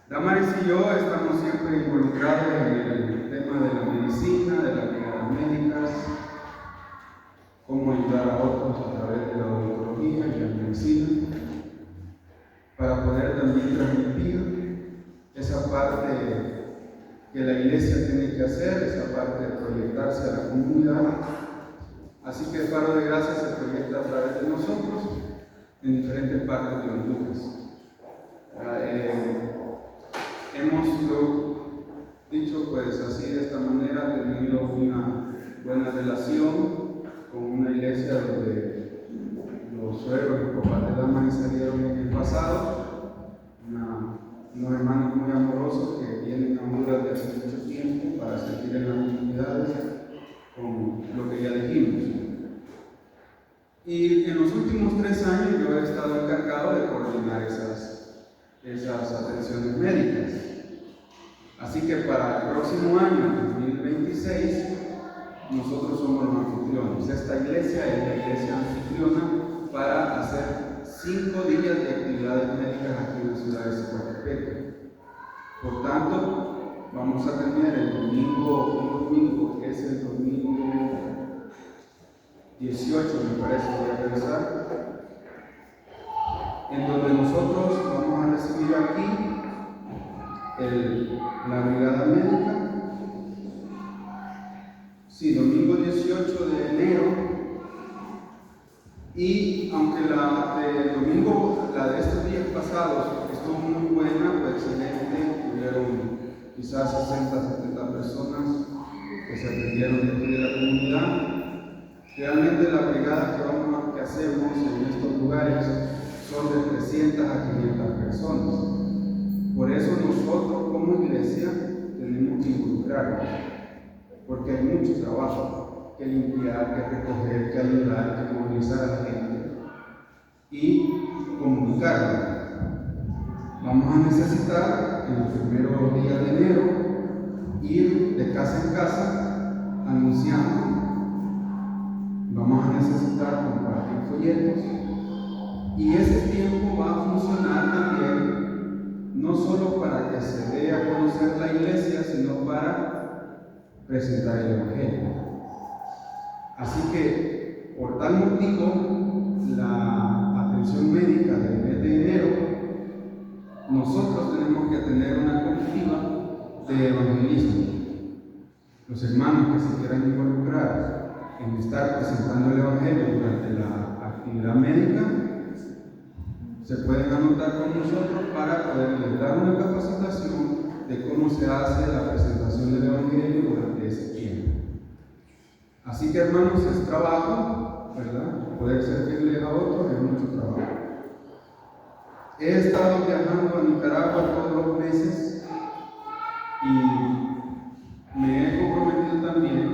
Damaris y yo estamos siempre involucrados en el tema de la medicina, de las brigadas médicas, cómo ayudar a otros a través de la odontología y la medicina, para poder también transmitir esa parte que la iglesia tiene que hacer, esa parte de proyectarse a la comunidad. Así que el Faro de Gracia se proyecta a través de nosotros en diferentes partes de Honduras. Hemos dicho pues así de esta manera, tenido una buena relación con una iglesia donde los suegros y papás de Damaris salieron en el pasado, unos hermanos muy amorosos que vienen a Honduras desde hace mucho tiempo para servir en las comunidades con lo que ya dijimos. Y en los últimos 3 años yo he estado encargado de coordinar esas atenciones médicas. Así que para el próximo año, 2026, nosotros somos los anfitriones. Esta iglesia es la iglesia anfitriona para hacer 5 días de actividades médicas aquí en la ciudad de Zihuatepec. Por tanto, vamos a tener un domingo que es el domingo 18, me parece, voy a pensar, en donde nosotros vamos a recibir aquí la brigada médica. Sí, domingo 18 de enero. Y aunque la de estos días pasados estuvo muy buena, fue excelente, tuvieron quizás 60, 70 personas que se atendieron de aquí de la comunidad. Realmente la brigada que hacemos en estos lugares son de 300 a 500 personas. Por eso nosotros como iglesia tenemos que involucrarnos, porque hay mucho trabajo que limpiar, que recoger, que ayudar, que movilizar a la gente y comunicarlo. Vamos a necesitar en los primeros días de enero ir de casa en casa anunciando. Vamos a necesitar compartir folletos y ese tiempo va a funcionar también no solo para que se dé a conocer la iglesia, sino para presentar el Evangelio. Así que por tal motivo la atención médica del mes de enero, nosotros tenemos que tener una comitiva de evangelismo. Los hermanos que se quieran involucrar en estar presentando el Evangelio durante la actividad médica, se pueden anotar con nosotros para poderles dar una capacitación de cómo se hace la presentación del Evangelio durante ese tiempo. Así que, hermanos, es trabajo, ¿verdad? Poder servirle a otros es mucho trabajo. He estado viajando a Nicaragua todos los meses y me he comprometido también.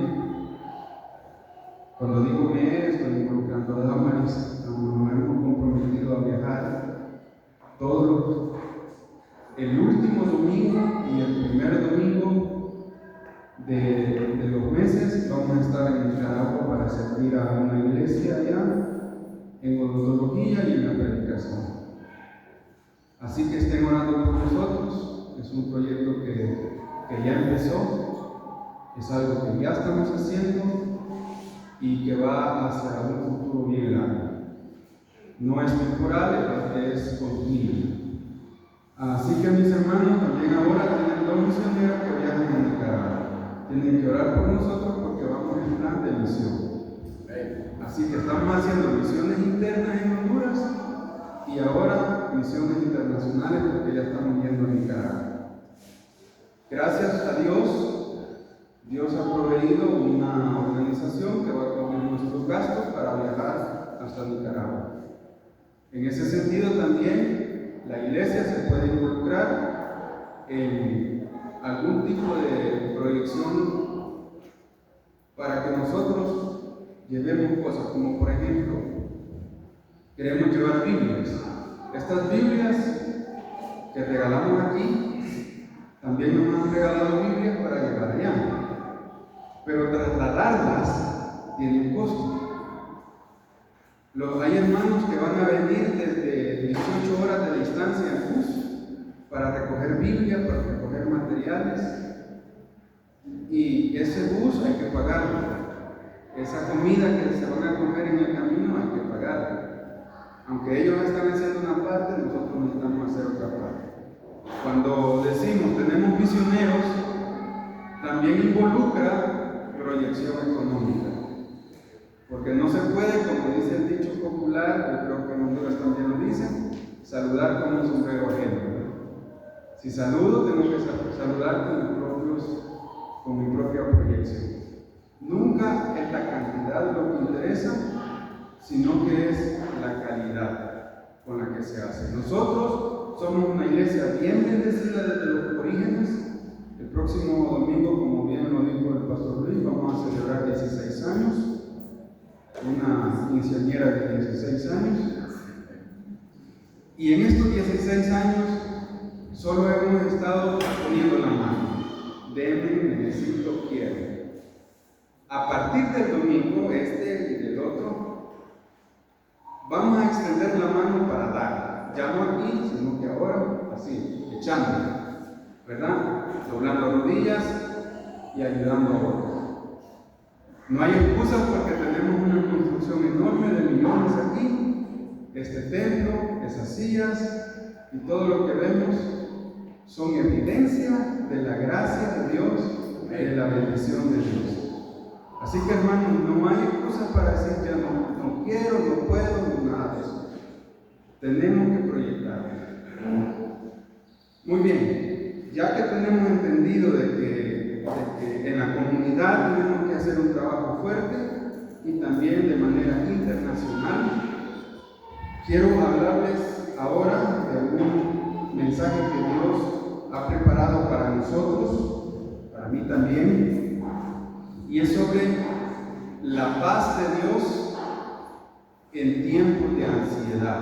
Cuando digo estoy involucrando a Damaris, nos hemos comprometido a viajar el último domingo y el primer domingo de los meses vamos a estar en Nicaragua para servir a una iglesia allá en odontología y en la predicación. Así que estén orando por nosotros. Es un proyecto que ya empezó, es algo que ya estamos haciendo y que va hacia un futuro bien largo. No es temporal, es continuo. Así que mis hermanos también ahora tienen 2 misioneros que viajan a Nicaragua. Tienen que orar por nosotros porque vamos en plan de misión. Así que estamos haciendo misiones internas en Honduras y ahora misiones internacionales porque ya estamos yendo a Nicaragua. Gracias a Dios ha proveído una organización que va a cubrir nuestros gastos para viajar hasta Nicaragua. En ese sentido también la iglesia se puede involucrar en algún tipo de proyección para que nosotros llevemos cosas, como por ejemplo, queremos llevar Biblias. Estas Biblias que regalamos aquí, también nos han regalado Biblias para llevar allá. Pero trasladarlas tiene un costo. Hay hermanos que van a venir desde 18 horas de distancia en bus para recoger Biblia, para recoger materiales, y ese bus hay que pagarlo. Esa comida que se van a comer en el camino hay que pagarla. Aunque ellos están haciendo una parte, nosotros necesitamos hacer otra parte. Cuando decimos tenemos misioneros, también involucra proyección económica. Porque no se puede, como dice el dicho popular, yo creo que en Honduras también lo dicen, saludar con un sombrero ajeno. Si saludo, tengo que saludar con mi propia proyección. Nunca es la cantidad lo que interesa, sino que es la calidad con la que se hace. Nosotros somos una iglesia bien bendecida desde los orígenes. El próximo domingo, como bien lo dijo el pastor Luis, vamos a celebrar 16 años. Una quinceañera de 16 años. Y en estos 16 años solo hemos estado poniendo la mano. Denme, necesito, quiero. A partir del domingo, este y del otro, vamos a extender la mano para dar. Ya no aquí, sino que ahora, así, echando, ¿verdad? Doblando rodillas y ayudando a otros. No hay excusas porque tenemos una construcción enorme de millones aquí. Este templo, esas sillas y todo lo que vemos son evidencia de la gracia de Dios y de la bendición de Dios. Así que, hermanos, no hay excusas para decir ya no quiero, no puedo, nada de eso. Tenemos que proyectar. Muy bien, ya que tenemos entendido de que en la comunidad tenemos que hacer un trabajo fuerte y también de manera internacional, quiero hablarles ahora de un mensaje que Dios ha preparado para nosotros, para mí también, y es sobre la paz de Dios en tiempos de ansiedad.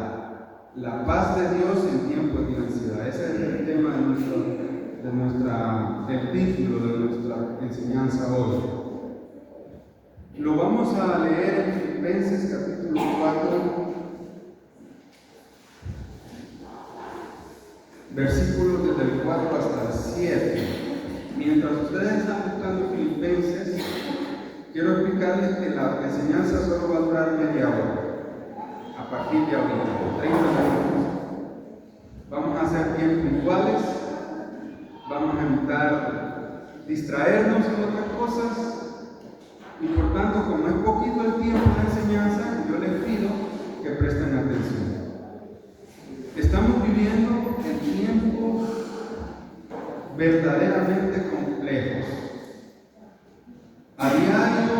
La paz de Dios en tiempos de ansiedad. Ese es el tema del título de nuestra enseñanza hoy. Lo vamos a leer en Filipenses capítulo 4, versículos desde el 4 hasta el 7. Mientras ustedes están buscando Filipenses, quiero explicarles que la enseñanza solo va a durar media hora. A partir de ahorita, 30 minutos. Vamos a ser bien puntuales, vamos a evitar distraernos en otras cosas y por tanto, como es poquito el tiempo de enseñanza, yo les pido que presten atención. Estamos viviendo en tiempos verdaderamente complejos. A diario,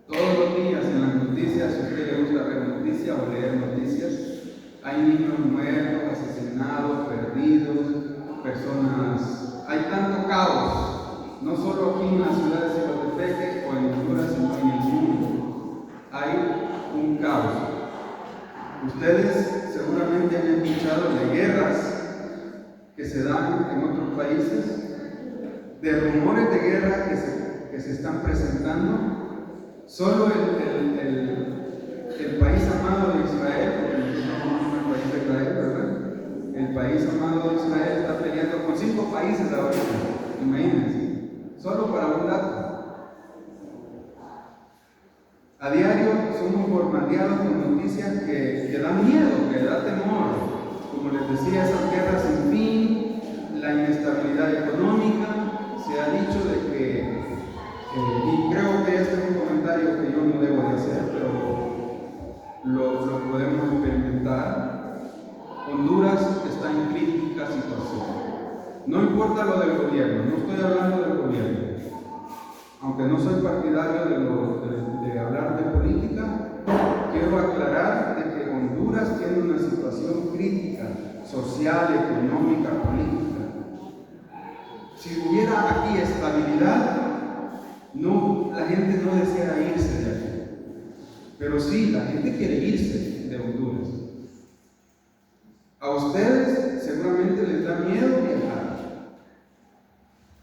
todos los días en las noticias, si a usted le gusta ver noticias o leer noticias, hay niños muertos, asesinados, perdidos, personas, hay tanto caos, no solo aquí en la ciudad de Zipatepeque o en Honduras, sino en el mundo. Hay un caos. Ustedes seguramente han escuchado de guerras que se dan en otros países, de rumores de guerra que se están presentando. Solo el país amado de Israel, porque nosotros somos un país de Israel, ¿verdad? El país amado de Israel está peleando con 5 países ahora, imagínense, solo para un dato. A diario somos bombardeados con noticias que dan miedo, que dan temor. Como les decía, esas guerras sin fin, la inestabilidad económica, se ha dicho de que, y creo que este es un comentario que yo no debo de hacer, pero lo podemos experimentar. Honduras está en crítica situación. No importa lo del gobierno, no estoy hablando del gobierno. Aunque no soy partidario de hablar de política, quiero aclarar de que Honduras tiene una situación crítica, social, económica, política. Si hubiera aquí estabilidad, la gente no desea irse de aquí. Pero sí, la gente quiere irse de Honduras. A ustedes seguramente les da miedo viajar.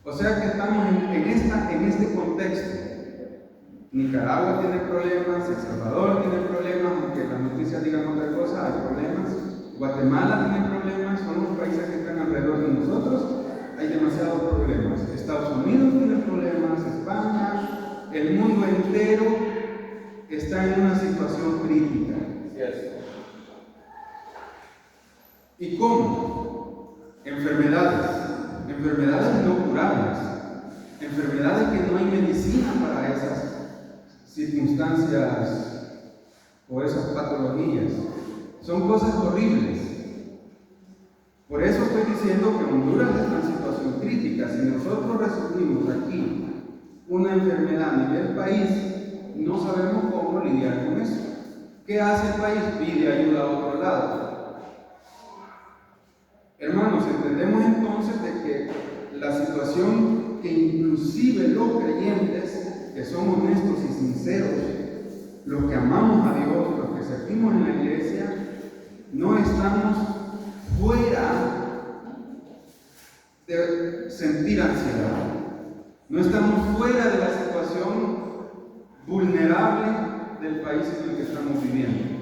O sea que estamos en este contexto. Nicaragua tiene problemas, El Salvador tiene problemas, aunque las noticias digan otra cosa, hay problemas. Guatemala tiene problemas, son los países que están alrededor de nosotros. ¿Y cómo? Enfermedades no curables, enfermedades que no hay medicina para esas circunstancias o esas patologías. Son cosas horribles. Por eso estoy diciendo que Honduras está en situación crítica. Si nosotros resolvimos aquí una enfermedad a nivel país, no sabemos cómo lidiar con eso. ¿Qué hace el país? Pide ayuda a otro lado. Hermanos, entendemos entonces de que la situación que inclusive los creyentes, que son honestos y sinceros, los que amamos a Dios, los que servimos en la iglesia, no estamos fuera de sentir ansiedad. No estamos fuera de la situación vulnerable del país en el que estamos viviendo.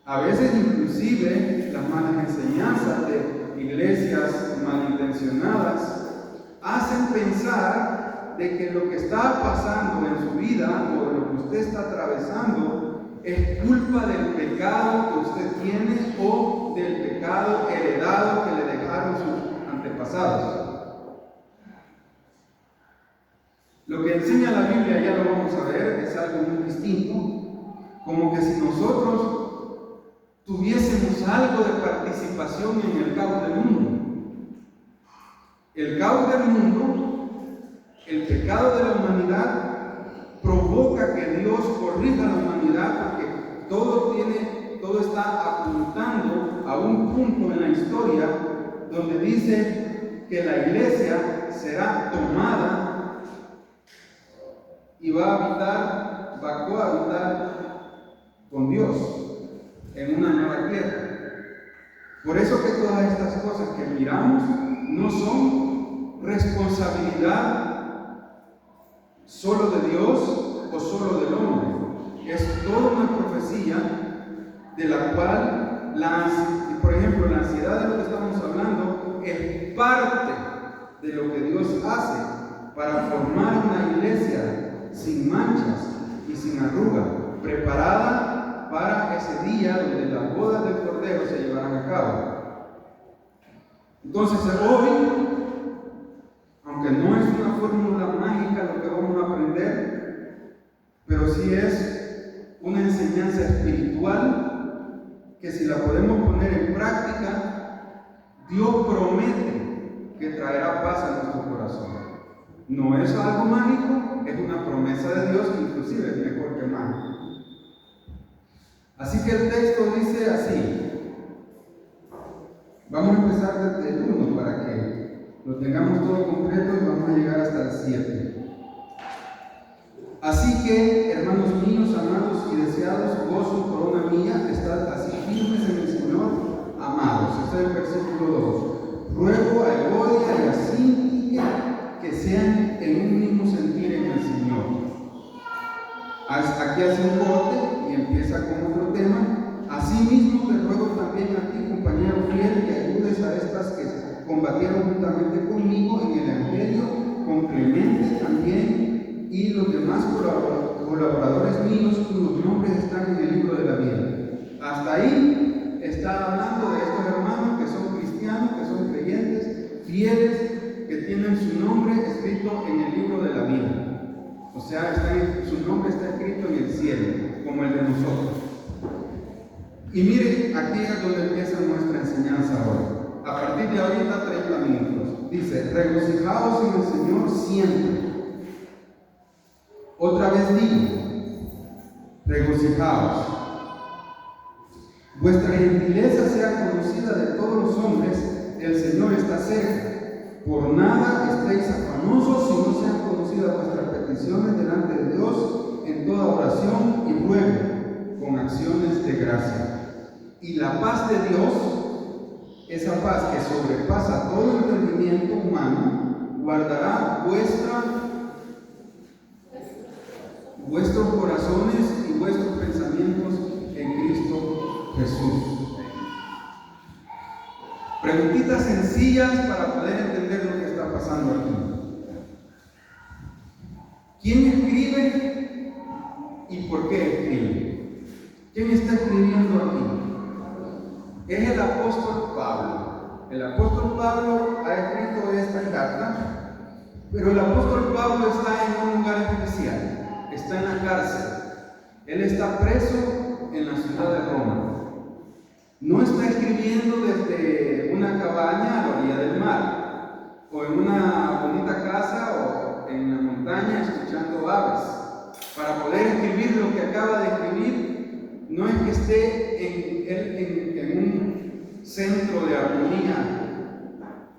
A veces inclusive las malas enseñanzas de iglesias malintencionadas hacen pensar de que lo que está pasando en su vida o lo que usted está atravesando es culpa del pecado que usted tiene o del pecado heredado que le dejaron sus antepasados. Lo que enseña la Biblia, ya lo vamos a ver, es algo muy distinto, como que si nosotros tuviésemos algo de participación en el caos del mundo. El caos del mundo, el pecado de la humanidad, provoca que Dios corrija a la humanidad, porque todo está apuntando a un punto en la historia donde dice que la iglesia será tomada y va a cohabitar con Dios en una nueva tierra. Por eso que todas estas cosas que miramos no son responsabilidad solo de Dios o solo del hombre. Es toda una profecía de la cual, por ejemplo, la ansiedad de lo que estamos hablando es parte de lo que Dios hace para formar una iglesia sin manchas y sin arruga, preparada para ese día donde las bodas del Cordero se llevarán a cabo. Entonces hoy, aunque no es una fórmula mágica lo que vamos a aprender, pero sí es una enseñanza espiritual que si la podemos poner en práctica, Dios promete que traerá paz a nuestro corazón. No es algo mágico, es una promesa de Dios que inclusive es mejor que mágico. Así que el texto dice así. Vamos a empezar desde el 1 para que lo tengamos todo completo y vamos a llegar hasta el 7. Así que, hermanos míos, amados y deseados, gozo y corona mía, estad así firmes en el Señor, amados. Este es el versículo 2. Ruego a Evodia y a Síntique que sean en un mismo sentir en el Señor. Aquí hace un corte y empieza con otro tema. Asimismo te ruego también a ti, compañero fiel, que ayudes a estas que combatieron juntamente conmigo en el Evangelio, con Clemente también y los demás colaboradores míos cuyos nombres están en el libro de la vida. Hasta ahí está hablando de estos hermanos que son cristianos, que son creyentes, fieles, que tienen su nombre escrito en el libro de la vida. O sea, su nombre está escrito en el cielo, como el de nosotros. Y mire, aquí es donde empieza nuestra enseñanza hoy. A partir de ahorita, 30 minutos. Dice, regocijaos en el Señor siempre. Otra vez digo, regocijaos. Vuestra gentileza sea conocida de todos los hombres, el Señor está cerca. Por nada estéis afanosos, si no sean conocidas vuestras peticiones delante de Dios en toda oración y ruego, con acciones de gracia. Y la paz de Dios, esa paz que sobrepasa todo entendimiento humano, guardará vuestros corazones y vuestros pensamientos en Cristo Jesús. Preguntitas sencillas para poder entender lo que está pasando aquí. ¿Quién escribe y por qué escribe? ¿Quién está escribiendo aquí? es el apóstol Pablo. El apóstol Pablo ha escrito esta carta, pero el apóstol Pablo está en un lugar especial, está en la cárcel. Él está preso en la ciudad de Roma. No está escribiendo desde una cabaña a la orilla del mar, o en una bonita casa, o en la montaña escuchando aves. Para poder escribir lo que acaba de escribir, no es que esté en un centro de armonía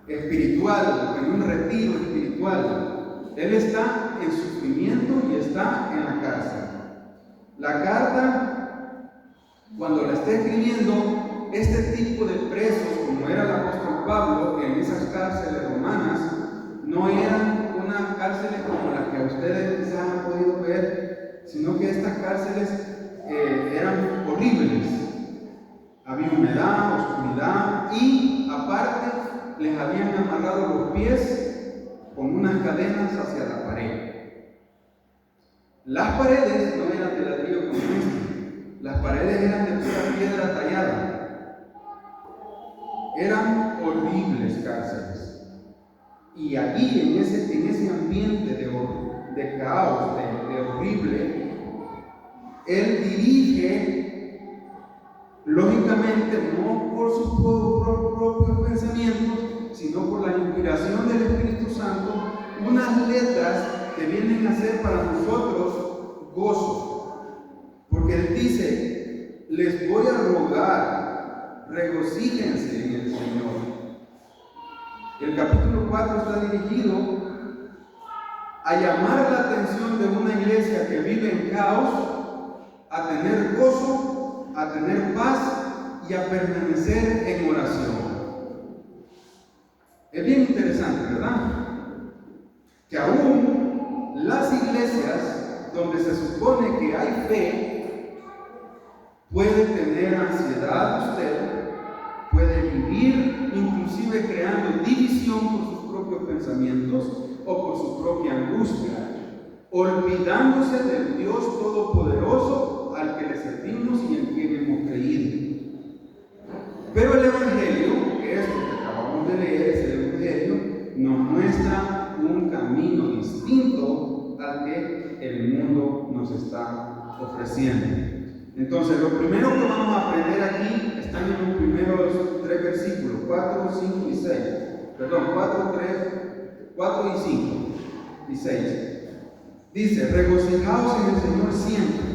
espiritual, en un retiro espiritual. Él está en sufrimiento y está en la cárcel. La carta, cuando la está escribiendo, este tipo de presos, como era el apóstol Pablo, en esas cárceles romanas, no eran unas cárceles como las que a ustedes quizás han podido ver, sino que estas cárceles eran horribles. Había humedad, oscuridad y aparte les habían amarrado los pies con unas cadenas hacia la pared. Las paredes no eran de ladrillo como este, las paredes eran de pura piedra tallada. Eran horribles cárceles. Y allí, en ese ambiente de caos, de horrible, él dirige, lógicamente, no por sus propios pensamientos, sino por la inspiración del Espíritu Santo, unas letras que vienen a ser para nosotros gozo. Porque él dice: les voy a rogar, regocíjense en el Señor. El capítulo 4 está dirigido a llamar la atención de una iglesia que vive en caos, a tener gozo, a tener paz y a permanecer en oración. Es bien interesante, ¿verdad? Que aún las iglesias donde se supone que hay fe, puede tener ansiedad usted, puede vivir inclusive creando división por sus propios pensamientos o por su propia angustia, olvidándose del Dios Todopoderoso al que le servimos y en quien hemos creído. Pero el Evangelio, que es lo que acabamos de leer, es el Evangelio, nos muestra un camino distinto al que el mundo nos está ofreciendo. Entonces, lo primero que vamos a aprender aquí están en los primeros 3 versículos, 4, 5 y 6. Perdón, 4 y 5 y 6. Dice: regocijaos en el Señor siempre.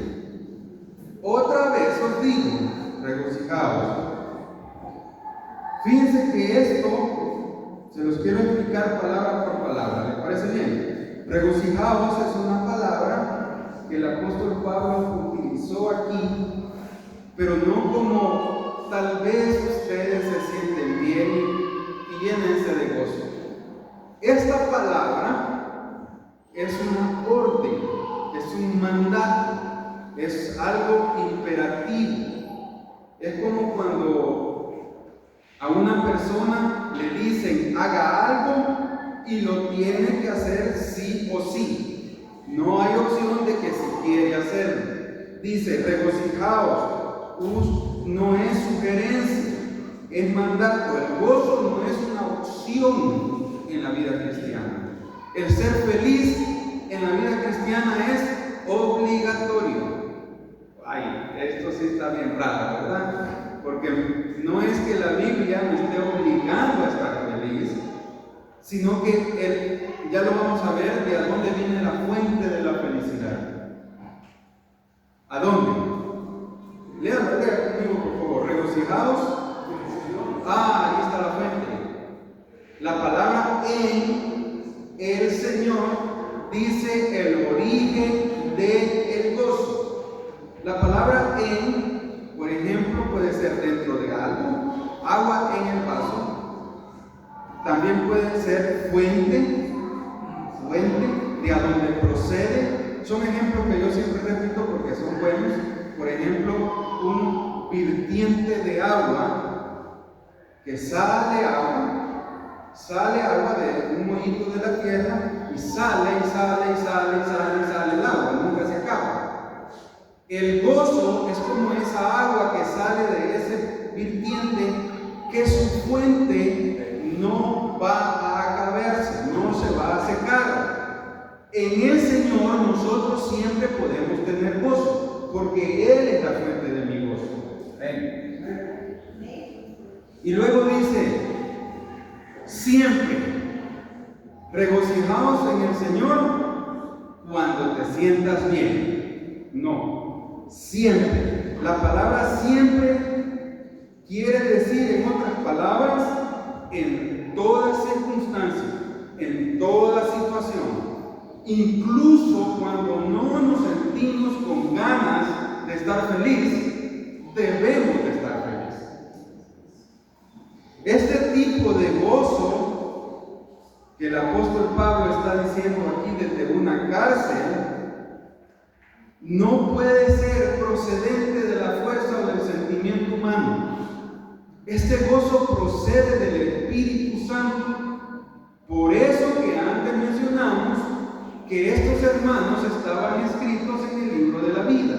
Otra vez os digo, regocijaos. Fíjense que esto se los quiero explicar palabra por palabra. ¿Les parece bien? Regocijaos es una palabra que el apóstol Pablo utilizó aquí, pero no como tal vez ustedes se sienten bien y llénense de gozo. Esta palabra es una orden, es un mandato, es algo imperativo. Es como cuando a una persona le dicen haga algo y lo tiene que hacer sí o sí. No hay opción de que si quiere hacerlo. Dice: regocijaos. No es sugerencia, es mandato. El gozo no es una opción en la vida cristiana. El ser feliz en la vida cristiana es obligatorio. Ay, esto sí está bien raro, ¿verdad? Porque no es que la Biblia me esté obligando a estar feliz, sino que ya lo vamos a ver de a dónde viene la fuente de la felicidad. ¿A dónde? Lean conmigo, por favor. Regocijaos. Ahí está la fuente. La palabra en el Señor dice el origen del gozo. La palabra en, por ejemplo, puede ser dentro de algo, agua en el vaso. También puede ser fuente de a donde procede. Son ejemplos que yo siempre repito porque son buenos. Por ejemplo, un vertiente de agua, que sale agua de un hoyito de la tierra y sale el agua, nunca se acaba. El gozo es como esa agua que sale de ese entiende que su fuente no va a acabarse, no se va a secar. En el Señor nosotros siempre podemos tener gozo, porque Él es la fuente de mi gozo. Amén. Y luego dice, siempre regocijaos en el Señor cuando te sientas bien. No, siempre. La palabra siempre quiere decir, en otras palabras, en toda circunstancia, en toda situación. Incluso cuando no nos sentimos con ganas de estar feliz, debemos de estar felices. Este tipo de gozo que el apóstol Pablo está diciendo aquí desde una cárcel, no puede ser procedente de la fuerza o del sentimiento humano. Este gozo procede del Espíritu Santo. Por eso que antes mencionamos que estos hermanos estaban escritos en el libro de la vida.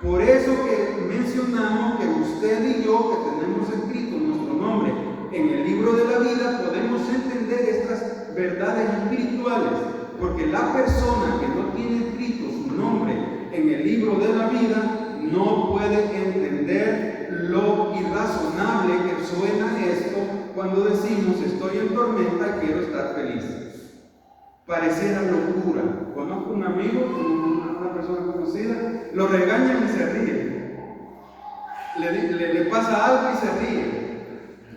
Por eso que mencionamos que usted y yo, que tenemos escrito nuestro nombre en el libro de la vida, podemos entender estas verdades espirituales, porque la persona que no tiene escrito su nombre en el libro de la vida no puede entender lo irrazonable que suena esto cuando decimos estoy en tormenta y quiero estar feliz. Pareciera locura. Conozco un amigo, una persona conocida, lo regañan y se ríe. Le pasa algo y se ríe.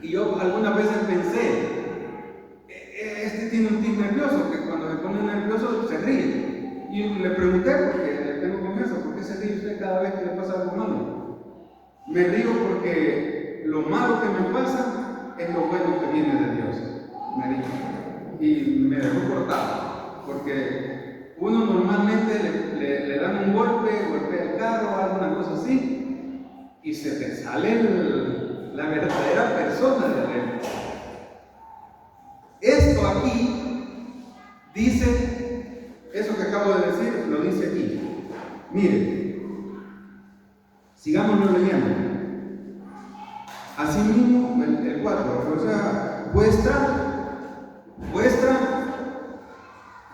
Y yo algunas veces pensé, este tiene un tic nervioso, que cuando se pone nervioso se ríe. Y le pregunté, porque le tengo confianza, ¿por qué se ríe usted cada vez que le pasa algo malo? Me río porque lo malo que me pasa es lo bueno que viene de Dios, me dijo. Y me dejó cortado, porque uno normalmente le dan un golpea el carro, alguna cosa así, y se te sale la verdadera persona de adentro. Esto aquí dice, eso que acabo de decir, lo dice aquí. Miren, sigámonos leyendo. Asimismo, el 4, o sea, vuestra,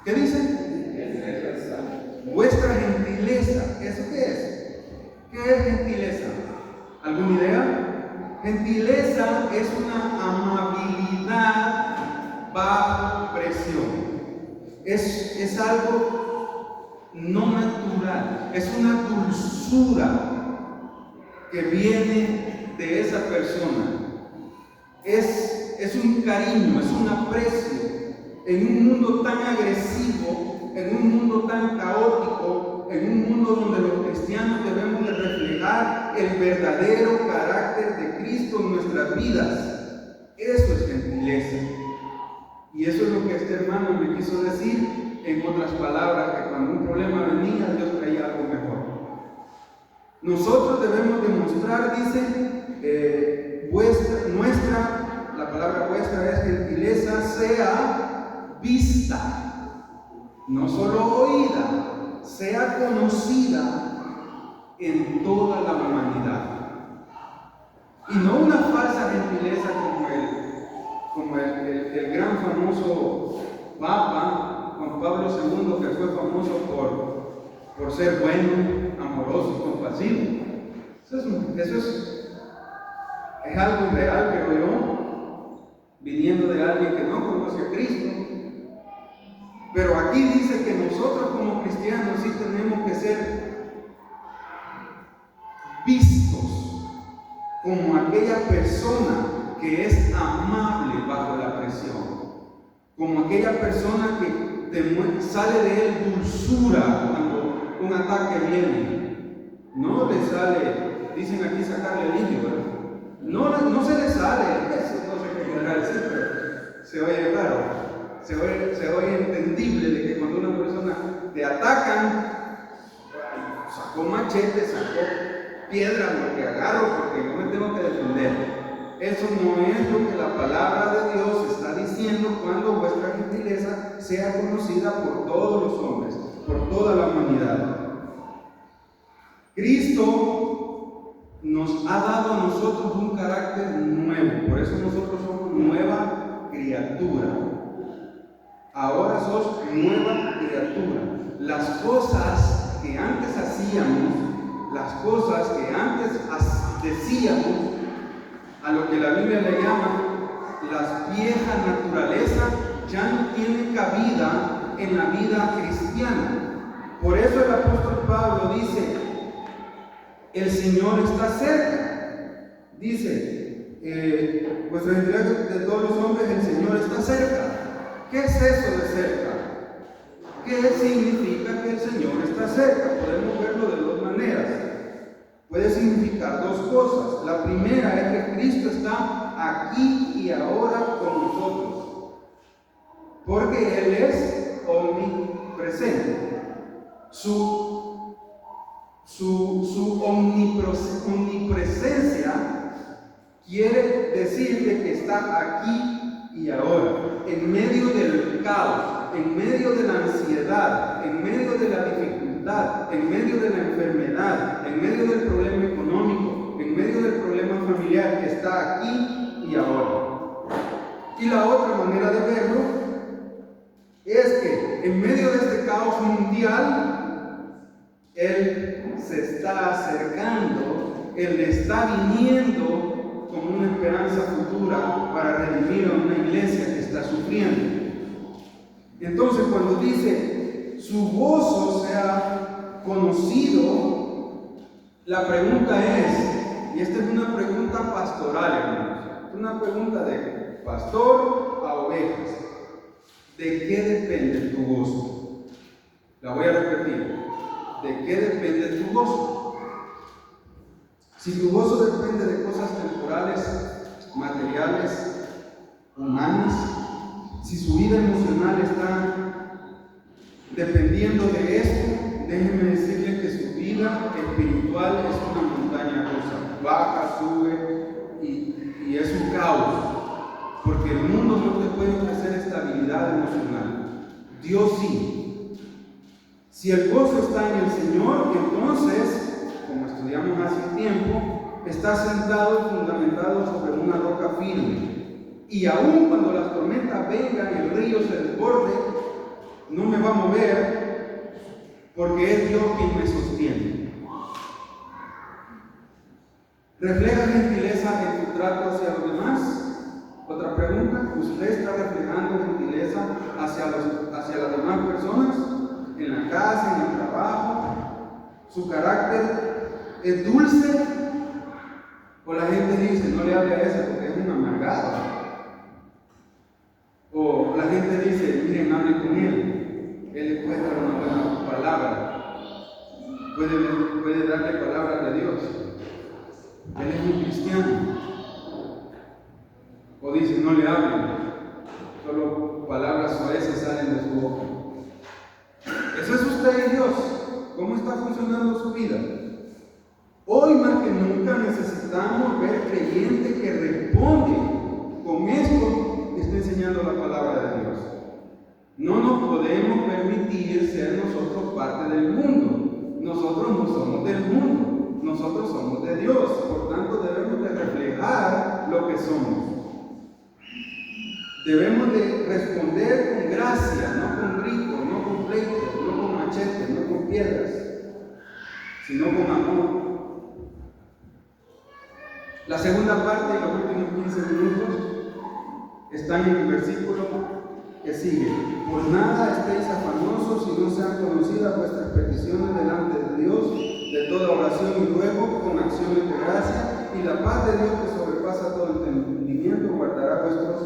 ¿qué dice? Vuestra gentileza. ¿Eso qué es? ¿Qué es gentileza? ¿Alguna idea? Gentileza es una amabilidad bajo presión. Es algo no natural, es una dulzura que viene de esa persona. Es un cariño, es un aprecio. En un mundo tan agresivo, en un mundo tan caótico, en un mundo donde los cristianos debemos de reflejar el verdadero carácter de Cristo en nuestras vidas. Eso es gentileza. Y eso es lo que este hermano me quiso decir, en otras palabras, que cuando un problema venía, Dios traía algo mejor. Nosotros debemos demostrar, dice, la palabra vuestra es gentileza, sea vista, no solo oída, sea conocida en toda la humanidad. Y no una falsa gentileza como el gran famoso Papa Juan Pablo II, que fue famoso por ser bueno, amoroso y compasivo. Eso es algo irreal, creo yo, viniendo de alguien que no conoce a Cristo. Pero aquí dice que nosotros como cristianos sí tenemos que ser vistos como aquella persona que es amable bajo la presión, como aquella persona que sale de él dulzura cuando un ataque viene. No le sale, dicen aquí sacarle alivio, ¿verdad? No se le sale, eso no sé qué querrá decir, pero se oye claro, se oye entendible de que cuando una persona te atacan, sacó machete, sacó piedra, lo que agarro, porque yo me tengo que defender. Eso no es lo que la palabra de Dios está diciendo cuando vuestra gentileza sea conocida por todos los hombres, por toda la humanidad. Cristo nos ha dado a nosotros un carácter nuevo. Por eso nosotros somos nueva criatura. Ahora sos nueva criatura. Las cosas que antes hacíamos, las cosas que antes decíamos, a lo que la Biblia le llama las viejas naturalezas, ya no tienen cabida en la vida cristiana. Por eso el apóstol Pablo dice, el Señor está cerca. Dice, vuestra identidad de todos los hombres, el Señor está cerca. ¿Qué es eso de cerca? ¿Qué significa que el Señor está cerca? Podemos verlo de dos maneras. Puede significar dos cosas. La primera es que Cristo está aquí y ahora con nosotros, porque Él es omnipresente. Su omnipresencia quiere decir de que está aquí y ahora, en medio del caos, en medio de la ansiedad, en medio de la dificultad, en medio de la enfermedad, en medio del problema económico, en medio del problema familiar, que está aquí y ahora. Y la otra manera de verlo es que en medio de este caos mundial, Él se está acercando, Él está viniendo con una esperanza futura para redimir a una iglesia que está sufriendo. Entonces, cuando dice su gozo sea conocido, la pregunta es, y esta es una pregunta pastoral, hermanos, es una pregunta de pastor a ovejas: ¿de qué depende tu gozo? La voy a repetir: ¿de qué depende tu gozo? Si tu gozo depende de cosas temporales, materiales, humanas, si su vida emocional está dependiendo de esto, déjenme decirle que su vida espiritual es una montaña rusa, baja, sube y es un caos, porque el mundo no te puede ofrecer estabilidad emocional. Dios sí. Si el gozo está en el Señor, entonces, como estudiamos hace tiempo, está sentado y fundamentado sobre una roca firme. Y aún cuando las tormentas vengan y el río se desborde, no me va a mover, porque es Dios quien me sostiene. ¿Refleja gentileza en tu trato hacia los demás? Otra pregunta: ¿usted está reflejando gentileza hacia las demás personas? En la casa, en el trabajo. ¿Su carácter es dulce? O la gente dice, no le hable a ese porque es un amargado. O la gente dice, miren, hable con él le puede dar una buena palabra, puede darle palabras de Dios. Él es un cristiano. O dice, no le hablen, solo palabras suaves salen de su boca. Eso es usted y Dios. ¿Cómo está funcionando su vida? Hoy más que nunca necesitamos ver creyentes que responden con esto que está enseñando la palabra de Dios. No nos podemos permitir ser nosotros parte del mundo. Nosotros no somos del mundo, nosotros somos de Dios. Por tanto, debemos de reflejar lo que somos. Debemos de responder con gracia, no con gritos, no con pleitos, no con machetes, no con piedras, sino con amor. La segunda parte y los últimos 15 minutos están en el versículo que sigue. Por nada estéis afanosos si no sean conocidas vuestras peticiones delante de Dios, de toda oración y ruego, con acciones de gracia, y la paz de Dios que sobrepasa todo entendimiento guardará vuestros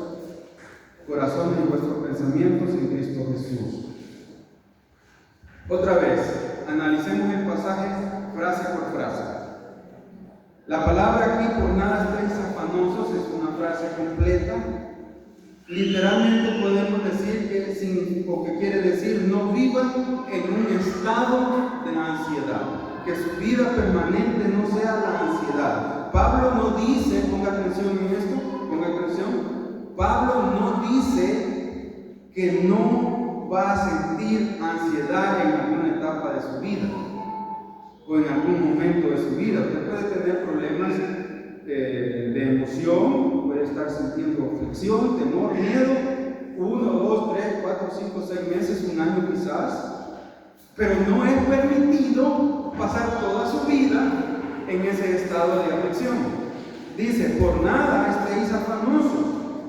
corazones y vuestros pensamientos en Cristo Jesús. Otra vez, analicemos el pasaje frase por frase. La palabra aquí, por nada estéis afanosos, es una frase completa. Literalmente podemos decir que quiere decir no vivan en un estado de ansiedad, que su vida permanente no sea la ansiedad. Pablo no dice, ponga atención en esto, ponga atención, Pablo no dice que no va a sentir ansiedad en alguna etapa de su vida. o en algún momento de su vida. Usted puede tener problemas de emoción, puede estar sintiendo aflicción, temor, miedo, 1, 2, 3, 4, 5, 6 meses, un año quizás, pero no es permitido pasar toda su vida en ese estado de aflicción. Dice, por nada estéis afanosos,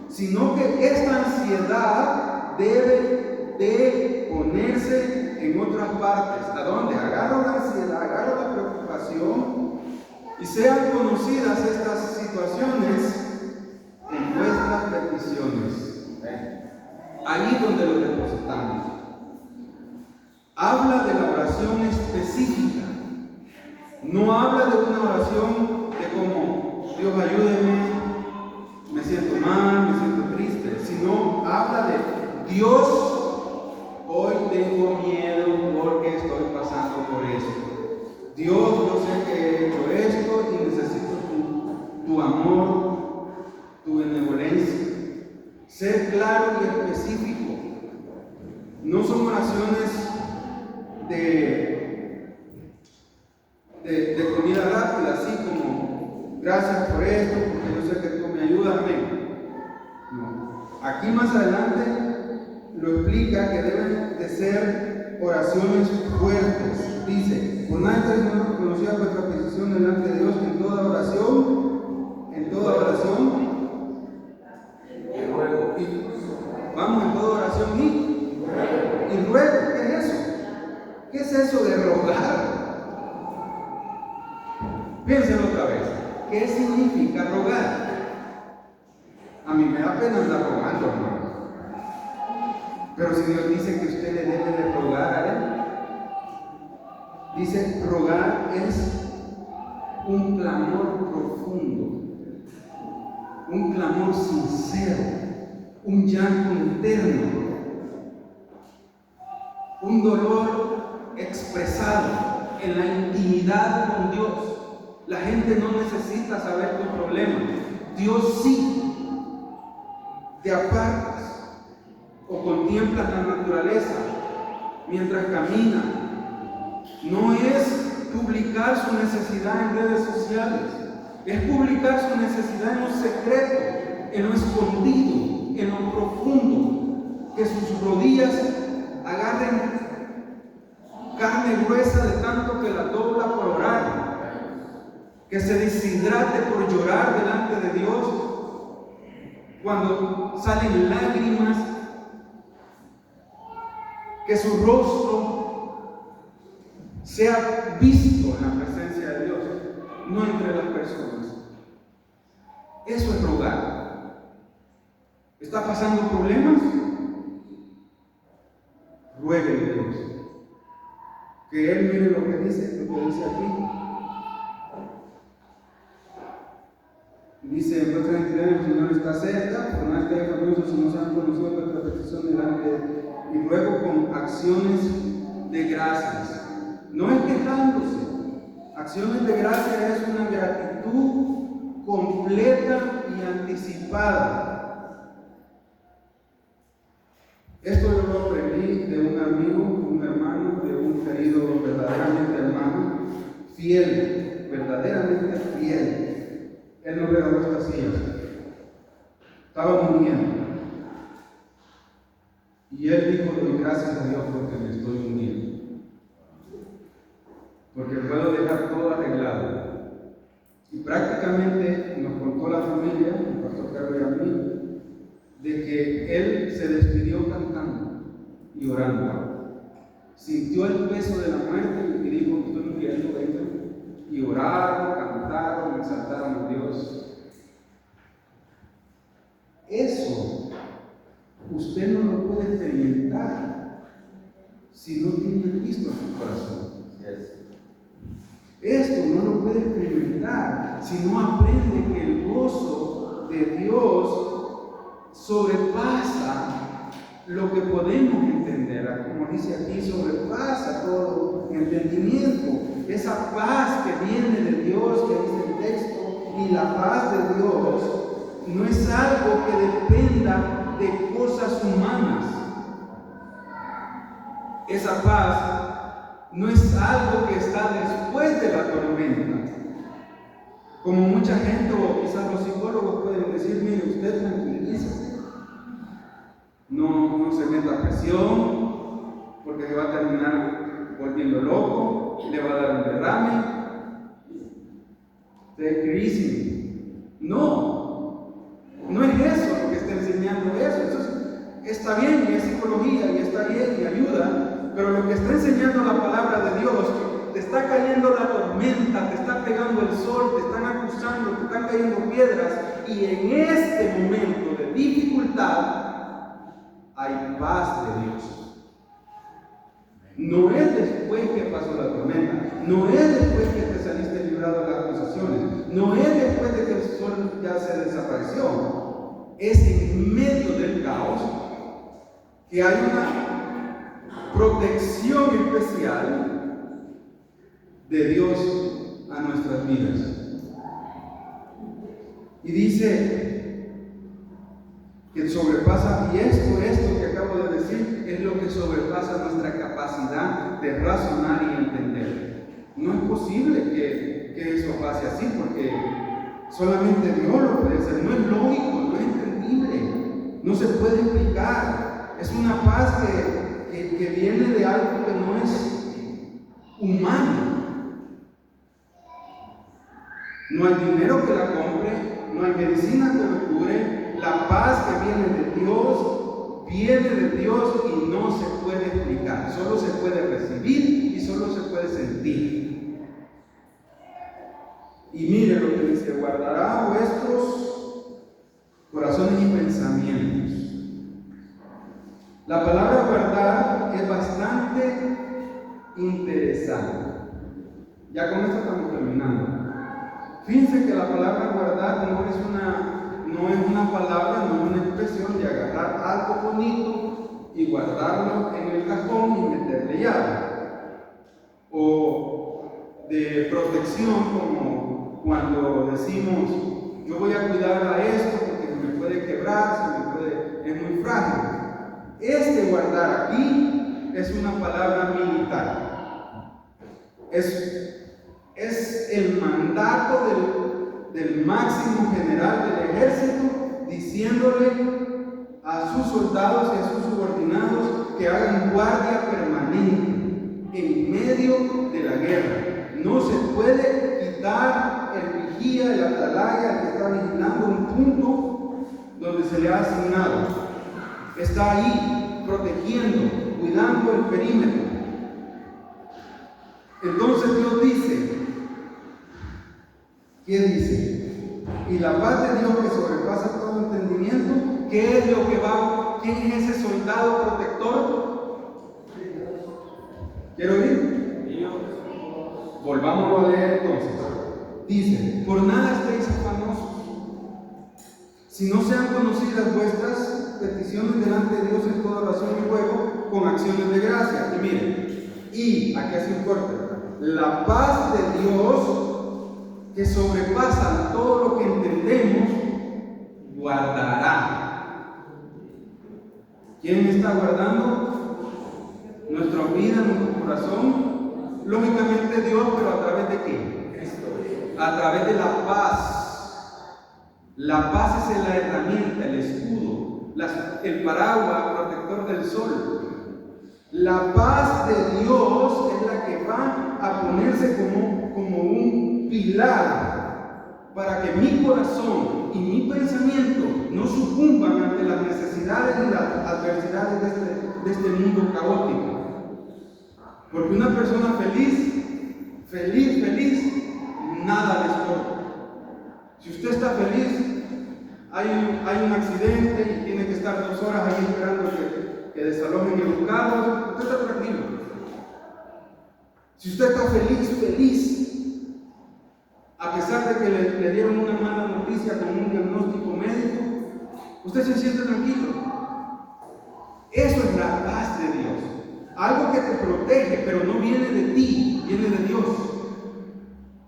sino que esta ansiedad debe de ponerse en otras partes. ¿A dónde? Agarra la ansiedad, agarra la preocupación y sean conocidas estas situaciones en vuestras peticiones. Ahí donde lo depositamos. Habla de la oración específica. No habla de una oración de como, Dios ayúdeme, me siento mal, me siento triste, sino habla de Dios, hoy tengo miedo porque estoy pasando por esto. Dios, yo sé que he hecho esto y necesito tu amor, tu benevolencia. Ser claro y específico. No son oraciones de comida rápida, así como gracias por esto, porque yo sé que tú me ayudas, amén. No. Aquí más adelante lo explica que deben de ser oraciones fuertes. Dice, por nada estáis conocida vuestra petición delante de Dios en toda oración, y ruego. Vamos, en toda oración y ruego. ¿Qué es eso? ¿Qué es eso de rogar? Piénsenlo otra vez. ¿Qué significa rogar? A mí me da pena andar rogando, hermanos. Pero si Dios dice que usted le debe de rogar a Él, dice rogar es un clamor profundo, un clamor sincero, un llanto interno, un dolor expresado en la intimidad con Dios. La gente no necesita saber tu problema. Dios sí. Te apartas o contemplas la naturaleza mientras camina. No es publicar su necesidad en redes sociales. Es publicar su necesidad en lo secreto, en lo escondido, en lo profundo. Que sus rodillas agarren carne gruesa de tanto que la dobla por orar. Que se deshidrate por llorar delante de Dios cuando salen lágrimas, que su rostro sea visto en la presencia de Dios, no entre las personas. Eso es rogar. ¿Está pasando problemas? Ruéguele a Dios que Él mire lo que dice aquí. Dice en vuestra entidad el Señor está cerca, por nada estéis famosos si no se han conocido vuestra petición delante de Él. Y luego con acciones de gracias. No es quejándose. Acciones de gracias es una gratitud completa y anticipada. Esto yo lo aprendí de un amigo, un hermano, de un querido verdaderamente hermano, fiel, verdaderamente fiel. Él no regaló esta silla. Estaba muriendo. Y él dijo, doy gracias a Dios porque me estoy muriendo. Porque puedo dejar todo arreglado. Y prácticamente nos contó la familia, el pastor Carlos y a mí, de que él se despidió cantando y orando. Sintió el peso de la muerte y dijo, estoy muriendo, venga. Y oraron, cantaron, exaltaron a Dios. Eso usted no lo puede experimentar si no tiene a Cristo en su corazón. Esto no lo puede experimentar si no aprende que el gozo de Dios sobrepasa lo que podemos entender. Como dice aquí, sobrepasa todo entendimiento. Esa paz que viene de Dios, que dice el texto, y la paz de Dios no es algo que dependa de cosas humanas. Esa paz no es algo que está después de la tormenta. Como mucha gente o quizás los psicólogos pueden decir, mire, usted tranquilícese, no se meta presión, porque se va a terminar volviendo loco, le va a dar un derrame, de crisis. No es eso lo que está enseñando eso. Entonces, está bien y es psicología y está bien y ayuda, pero lo que está enseñando la palabra de Dios, te está cayendo la tormenta, te está pegando el sol, te están acusando, te están cayendo piedras, y en este momento de dificultad hay paz de Dios. No es después que pasó la tormenta, no es después que te saliste librado de las acusaciones, no es después de que el sol ya se desapareció, es en medio del caos que hay una protección especial de Dios a nuestras vidas. Y dice que sobrepasa, y esto que acabo de decir es lo que sobrepasa nuestra capacidad de razonar y entender. No es posible que eso pase así, porque solamente Dios lo puede hacer. No es lógico, no es entendible, no se puede explicar. Es una paz que viene de algo que no es humano. No hay dinero que la compre, no hay medicina que lo cure. La paz que viene de Dios y no se puede explicar. Solo se puede recibir y solo se puede sentir. Y mire lo que dice: guardará vuestros corazones y pensamientos. La palabra guardar es bastante interesante. Ya con esto estamos terminando. Fíjense que la palabra guardar no es una palabra, no es una expresión de agarrar algo bonito y guardarlo en el cajón y meterle llave. O de protección, como cuando decimos, yo voy a cuidar a esto porque se me puede quebrar, es muy frágil. Este guardar aquí es una palabra militar. Es el mandato del máximo general del ejército, diciéndole a sus soldados y a sus subordinados que hagan guardia permanente en medio de la guerra. No se puede quitar el vigía, el atalaya, el que está vigilando un punto donde se le ha asignado. Está ahí protegiendo, cuidando el perímetro. Entonces Dios dice, ¿qué dice? Y la paz de Dios que sobrepasa todo entendimiento, ¿qué es lo que va? ¿Quién es ese soldado protector? ¿Quiero oír? Dios. Volvámoslo a leer entonces. Dice, por nada estéis afanosos, si no sean conocidas vuestras peticiones delante de Dios en toda oración y ruego, con acciones de gracia. Y miren, y aquí hace un corte. La paz de Dios, que sobrepasa todo lo que entendemos, guardará. ¿Quién está guardando? Nuestra vida, nuestro corazón. Lógicamente Dios, pero ¿a través de qué? A través de la paz. La paz es la herramienta, el escudo, el paraguas protector del sol. La paz de Dios es la que va a ponerse como un pilar para que mi corazón y mi pensamiento no sucumban ante las necesidades y las adversidades de este mundo caótico. Porque una persona feliz, nada le estorba. Si usted está feliz, hay un accidente y tiene que estar 2 horas ahí esperando que desalojen los carros, usted está tranquilo. Si usted está feliz, a pesar de que le dieron una mala noticia con un diagnóstico médico, usted se siente tranquilo. Eso es la paz de Dios. Algo que te protege, pero no viene de ti, viene de Dios.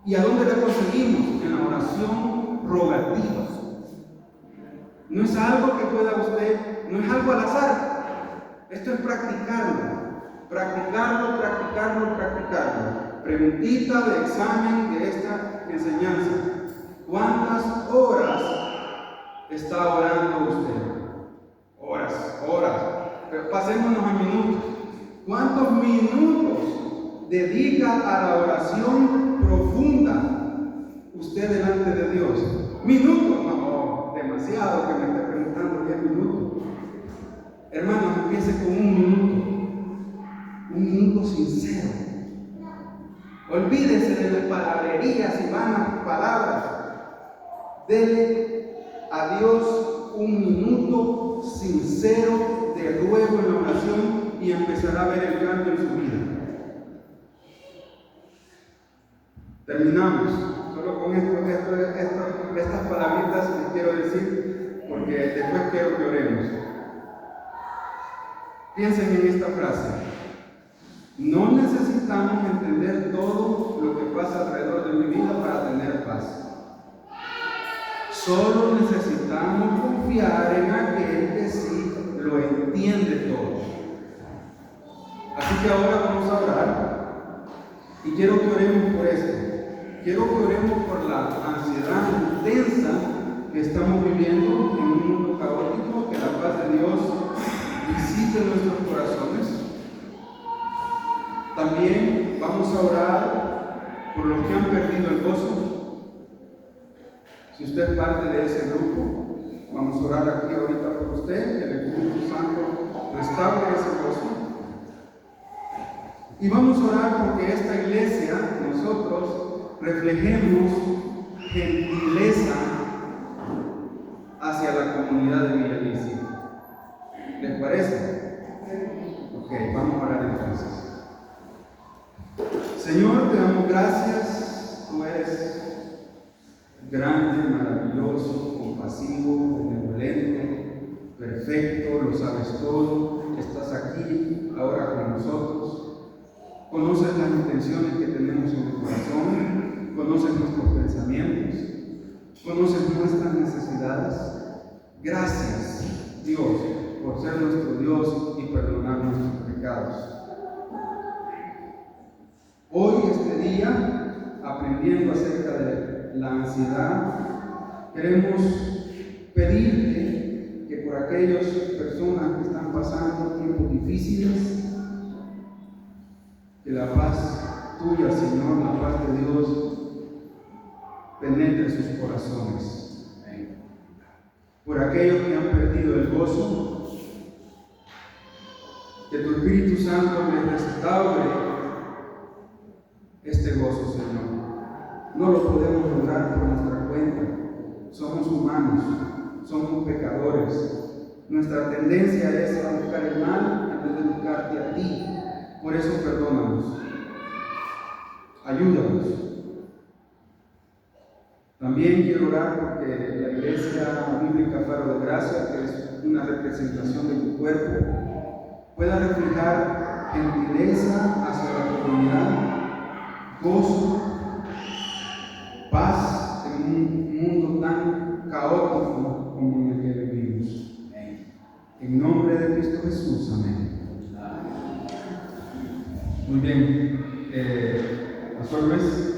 ¿Y a dónde la conseguimos? En la oración rogativa. No es algo que pueda usted, no es algo al azar. Esto es practicarlo. Practicarlo, practicarlo, practicarlo. Preguntita de examen de esta enseñanza. ¿Cuántas horas está orando usted? Horas. Pero pasémonos a minutos. ¿Cuántos minutos dedica a la oración profunda usted delante de Dios? ¿Minutos? No, demasiado que me esté preguntando 10 minutos. Hermanos, empiece con un minuto sincero. Olvídese de las palabrerías y vanas palabras. Dele a Dios un minuto sincero de ruego en la oración y empezará a ver el cambio en su vida. Terminamos. Solo con estas palabritas les quiero decir, porque después quiero que oremos. Piensen en esta frase. No necesitamos entender todo lo que pasa alrededor de mi vida para tener paz. Solo necesitamos confiar en aquel que sí lo entiende todo. Así que ahora vamos a orar y quiero que oremos por esto. Quiero que oremos por la ansiedad intensa que estamos viviendo en un mundo caótico, que la paz de Dios visite nuestros corazones. También vamos a orar por los que han perdido el gozo. Si usted es parte de ese grupo, vamos a orar aquí ahorita por usted, que el Espíritu Santo restaure ese gozo. Y vamos a orar porque esta iglesia, nosotros, reflejemos gentileza hacia la comunidad de Villa Alicia. ¿Les parece? Ok, vamos a orar entonces. Señor, te damos gracias. Tú eres grande, maravilloso, compasivo, benevolente, perfecto, lo sabes todo. Estás aquí ahora con nosotros. Conoces las intenciones que tenemos en el corazón, conoces nuestros pensamientos, conoces nuestras necesidades. Gracias, Dios, por ser nuestro Dios y perdonar nuestros pecados. Hoy, este día, aprendiendo acerca de la ansiedad, queremos pedirte que por aquellas personas que están pasando tiempos difíciles, que la paz tuya, Señor, la paz de Dios, penetre sus corazones. Por aquellos que han perdido el gozo, que tu Espíritu Santo les restaure este gozo, Señor. No lo podemos lograr por nuestra cuenta. Somos humanos, somos pecadores. Nuestra tendencia es a buscar el mal en vez de buscarte a ti. Por eso perdónanos, ayúdanos. También quiero orar porque la Iglesia Bíblica Faro de Gracia, que es una representación de tu cuerpo, pueda reflejar gentileza hacia la comunidad, gozo, paz en un mundo tan caótico como en el que vivimos. En nombre de Cristo Jesús, amén. Muy bien, Pastor Luis.